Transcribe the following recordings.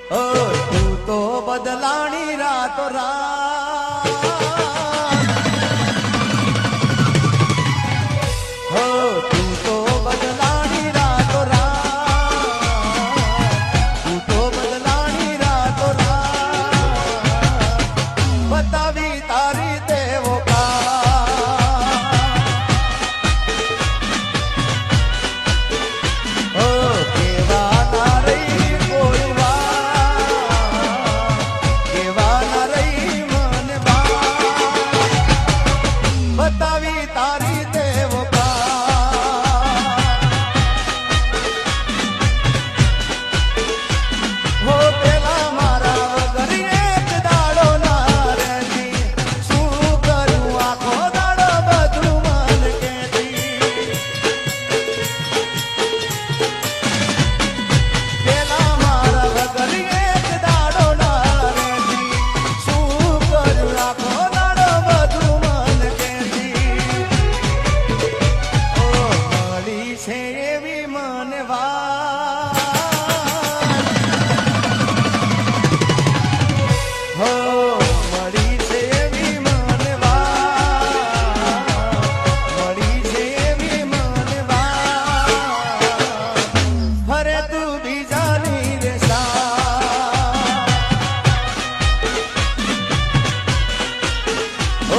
ઓ તું તો બદલાણી રાતો રાત હો તું તો બદલાણી રાતો રાત તું તો બદલાણી રાતો રાત બતાવી તારી દેવો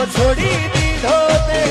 છોડી દીધો તે